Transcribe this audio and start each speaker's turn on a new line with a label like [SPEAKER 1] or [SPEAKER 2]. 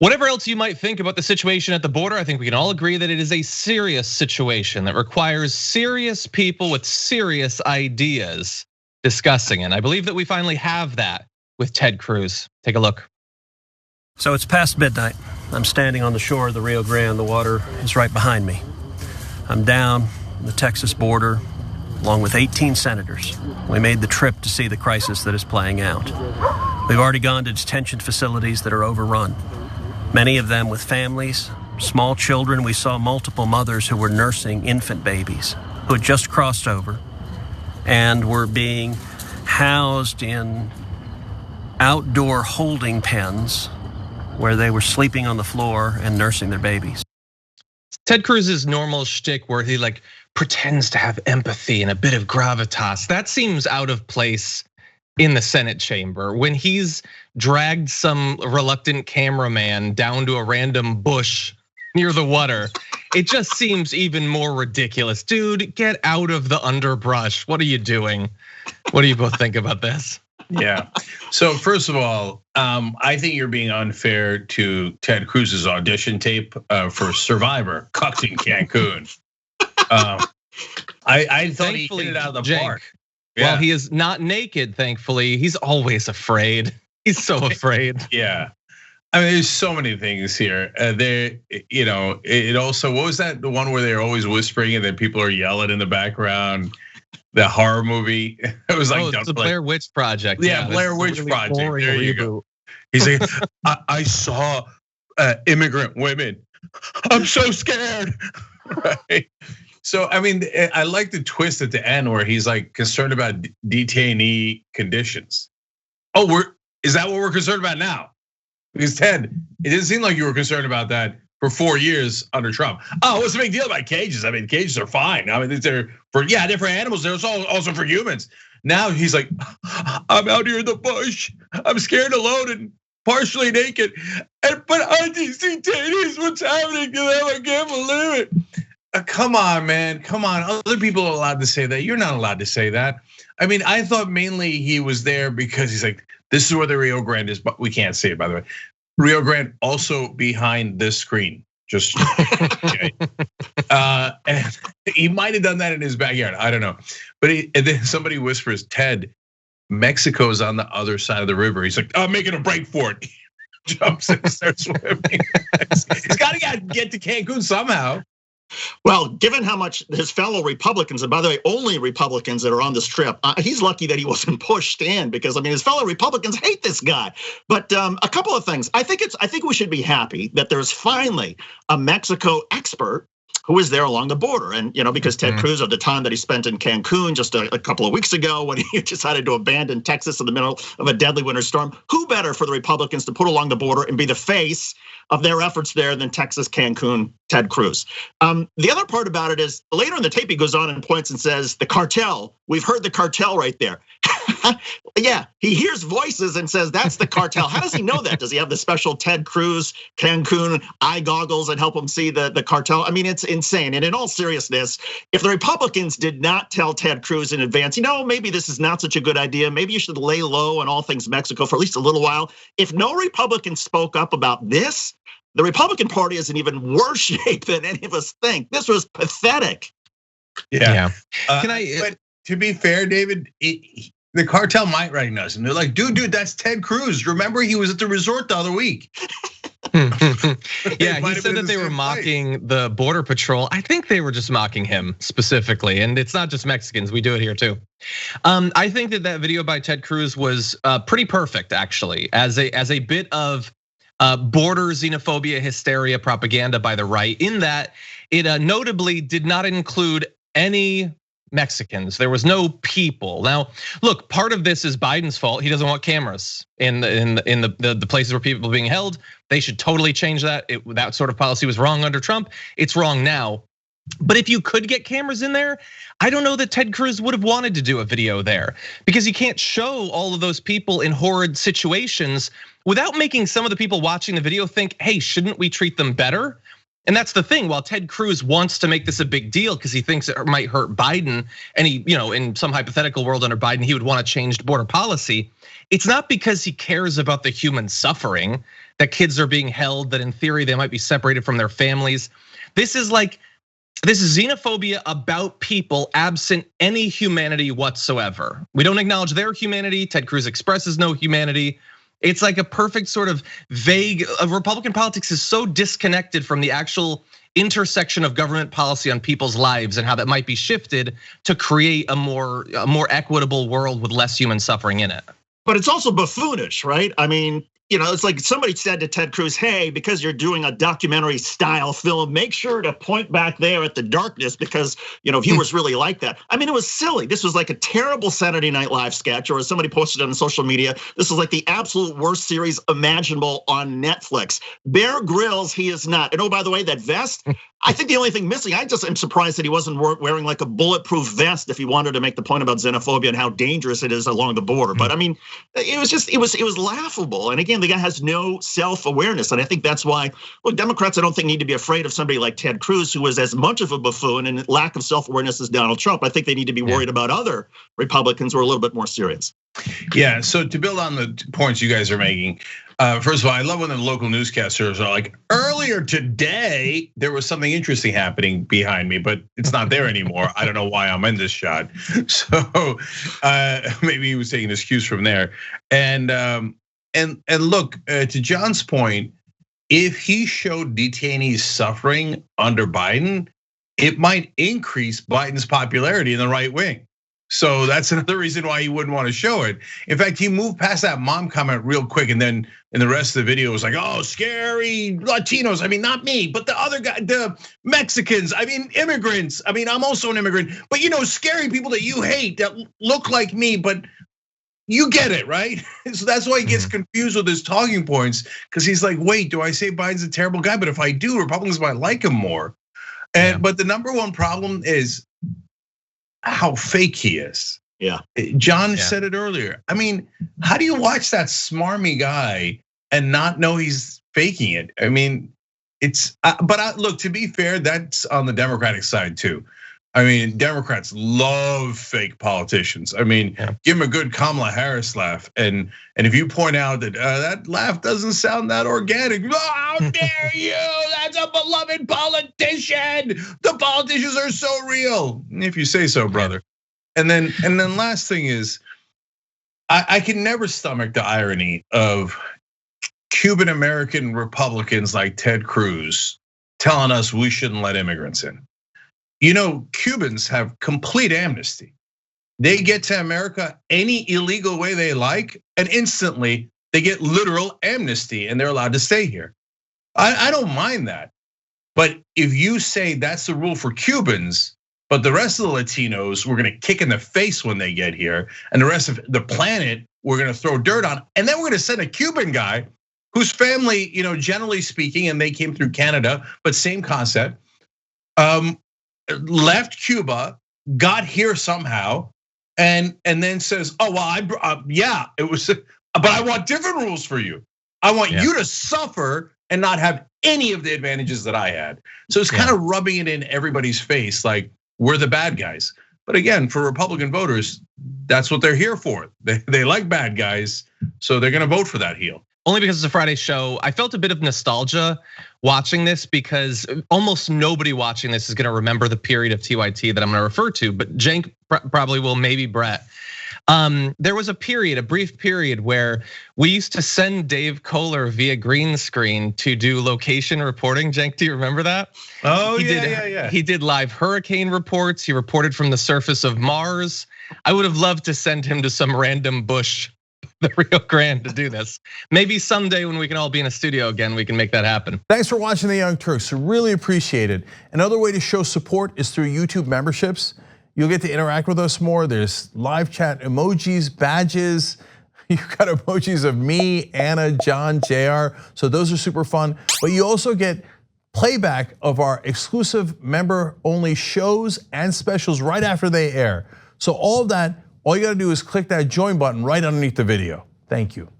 [SPEAKER 1] Whatever else you might think about the situation at the border, I think we can all agree that it is a serious situation that requires serious people with serious ideas discussing it. I believe that we finally have that with Ted Cruz. Take a look.
[SPEAKER 2] So it's past midnight. I'm standing on the shore of the Rio Grande. The water is right behind me. I'm down the Texas border along with 18 senators. We made the trip to see the crisis that is playing out. We've already gone to detention facilities that are overrun. Many of them with families, small children. We saw multiple mothers who were nursing infant babies who had just crossed over and were being housed in outdoor holding pens where they were sleeping on the floor and nursing their babies.
[SPEAKER 1] Ted Cruz's normal shtick where he pretends to have empathy and a bit of gravitas, that seems out of place in the Senate chamber. When he's dragged some reluctant cameraman down to a random bush near the water, it just seems even more ridiculous. Dude, get out of the underbrush. What are you doing? What do you both think about this?
[SPEAKER 3] Yeah. So first of all, I think you're being unfair to Ted Cruz's audition tape for Survivor, Cucked in Cancun. I thought he hit it out of the park.
[SPEAKER 1] Yeah. While he is not naked, thankfully, he's always afraid. He's so afraid.
[SPEAKER 3] Yeah. I mean, there's so many things here. It also, what was that? The one where they're always whispering and then people are yelling in the background. The horror movie. It was like
[SPEAKER 1] it's the Blair Witch Project.
[SPEAKER 3] Yeah, Blair Witch Project. There you go. He's like, I saw immigrant women. I'm so scared. Right. So I mean, I like the twist at the end where he's like concerned about detainee conditions. Oh, is that what we're concerned about now? Because Ted, it didn't seem like you were concerned about that for 4 years under Trump. Oh, what's the big deal about cages? I mean, cages are fine. I mean, they're for animals. They're also for humans. Now he's like, I'm out here in the bush. I'm scared alone and partially naked. But I just detainees, what's happening to them? I can't believe it. Come on, man. Come on. Other people are allowed to say that. You're not allowed to say that. I mean, I thought mainly he was there because he's like, this is where the Rio Grande is, but we can't see it, by the way. Rio Grande also behind this screen. Just okay. And he might have done that in his backyard. I don't know. But and then somebody whispers, Ted, Mexico's on the other side of the river. He's like, I'm making a break for it. He jumps and starts swimming. He's got to get to Cancun somehow.
[SPEAKER 4] Well, given how much his fellow Republicans, and by the way, only Republicans that are on this trip, he's lucky that he wasn't pushed in because I mean, his fellow Republicans hate this guy. But a couple of things. I think we should be happy that there's finally a Mexico expert who was there along the border. And because Ted Cruz, of the time that he spent in Cancun just a couple of weeks ago when he decided to abandon Texas in the middle of a deadly winter storm, who better for the Republicans to put along the border and be the face of their efforts there than Texas, Cancun, Ted Cruz. The other part about it is later in the tape, he goes on and points and says, the cartel, we've heard the cartel right there. Yeah, he hears voices and says, that's the cartel. How does he know that? Does he have the special Ted Cruz, Cancun eye goggles that help him see the cartel? I mean, it's insane. And in all seriousness, if the Republicans did not tell Ted Cruz in advance, maybe this is not such a good idea. Maybe you should lay low on all things Mexico for at least a little while. If no Republican spoke up about this, the Republican Party is in even worse shape than any of us think. This was pathetic.
[SPEAKER 3] Yeah. But to be fair, David, the cartel might recognize him. They're like, dude, that's Ted Cruz. Remember, he was at the resort the other week.
[SPEAKER 1] Yeah, he said that they were mocking the Border Patrol. I think they were just mocking him specifically, and it's not just Mexicans. We do it here too. I think that video by Ted Cruz was pretty perfect, actually, as a bit of border xenophobia, hysteria, propaganda by the right. In that, it notably did not include any Mexicans. There was no people. Now, look, part of this is Biden's fault. He doesn't want cameras in the places where people are being held. They should totally change that. That sort of policy was wrong under Trump. It's wrong now. But if you could get cameras in there, I don't know that Ted Cruz would have wanted to do a video there because you can't show all of those people in horrid situations without making some of the people watching the video think, hey, shouldn't we treat them better? And that's the thing, while Ted Cruz wants to make this a big deal because he thinks it might hurt Biden, and he, in some hypothetical world under Biden, he would want to change border policy. It's not because he cares about the human suffering that kids are being held, that in theory they might be separated from their families. This is xenophobia about people absent any humanity whatsoever. We don't acknowledge their humanity. Ted Cruz expresses no humanity. It's like a perfect sort of vague, Republican politics is so disconnected from the actual intersection of government policy on people's lives and how that might be shifted to create a more equitable world with less human suffering in it.
[SPEAKER 4] But it's also buffoonish, right? I mean, it's like somebody said to Ted Cruz, hey, because you're doing a documentary style film, make sure to point back there at the darkness because viewers really like that. I mean, it was silly. This was like a terrible Saturday Night Live sketch, or as somebody posted on social media, this was like the absolute worst series imaginable on Netflix. Bear Grylls, he is not. And oh, by the way, that vest, I think the only thing missing, I just am surprised that he wasn't wearing like a bulletproof vest if he wanted to make the point about xenophobia and how dangerous it is along the border. But I mean, it was laughable. And again, the guy has no self-awareness. And I think that's why, look, Democrats, I don't think need to be afraid of somebody like Ted Cruz, who was as much of a buffoon and lack of self-awareness as Donald Trump. I think they need to be worried about other Republicans who are a little bit more serious.
[SPEAKER 3] Yeah, so to build on the points you guys are making, first of all, I love when the local newscasters are like, earlier today, there was something interesting happening behind me, but it's not there anymore. I don't know why I'm in this shot. So maybe he was taking his cues from there. And look, to John's point, if he showed detainees suffering under Biden, it might increase Biden's popularity in the right wing. So that's another reason why he wouldn't want to show it. In fact, he moved past that mom comment real quick, and then in the rest of the video, it was like, oh, scary Latinos. I mean, not me, but the other guy, the Mexicans. I mean, immigrants. I mean, I'm also an immigrant, but scary people that you hate that look like me, but you get it, right? So that's why he gets confused with his talking points, because he's like, wait, do I say Biden's a terrible guy? But if I do, Republicans might like him more. But the number one problem is how fake he is.
[SPEAKER 4] Yeah.
[SPEAKER 3] John said it earlier. I mean, how do you watch that smarmy guy and not know he's faking it? I mean, look, to be fair, that's on the Democratic side too. I mean, Democrats love fake politicians. I mean, give them a good Kamala Harris laugh. And if you point out that that laugh doesn't sound that organic, how dare you? That's a beloved politician. The politicians are so real. If you say so, brother. And then last thing is, I can never stomach the irony of Cuban American Republicans like Ted Cruz telling us we shouldn't let immigrants in. Cubans have complete amnesty. They get to America any illegal way they like, and instantly they get literal amnesty and they're allowed to stay here. I don't mind that. But if you say that's the rule for Cubans, but the rest of the Latinos, we're gonna kick in the face when they get here, and the rest of the planet, we're gonna throw dirt on, and then we're gonna send a Cuban guy whose family, generally speaking, and they came through Canada, but same concept, left Cuba, got here somehow, and then says, oh, well, yeah, it was, but I want different rules for you. I want you to suffer and not have any of the advantages that I had. So it's kind of rubbing it in everybody's face, like we're the bad guys. But again, for Republican voters, that's what they're here for. They like bad guys, so they're gonna vote for that heel.
[SPEAKER 1] Only because it's a Friday show. I felt a bit of nostalgia watching this because almost nobody watching this is gonna remember the period of TYT that I'm gonna refer to, but Cenk probably will, maybe Brett. There was a brief period where we used to send Dave Kohler via green screen to do location reporting. Cenk, do you remember that?
[SPEAKER 3] Oh, yeah.
[SPEAKER 1] He did live hurricane reports. He reported from the surface of Mars. I would have loved to send him to some random bush, the Rio Grande, to do this. Maybe someday when we can all be in a studio again, we can make that happen.
[SPEAKER 5] Thanks for watching The Young Turks. Really appreciate it. Another way to show support is through YouTube memberships. You'll get to interact with us more. There's live chat emojis, badges. You've got emojis of me, Anna, John, JR. So those are super fun. But you also get playback of our exclusive member-only shows and specials right after they air. So all of that, all you gotta do is click that join button right underneath the video. Thank you.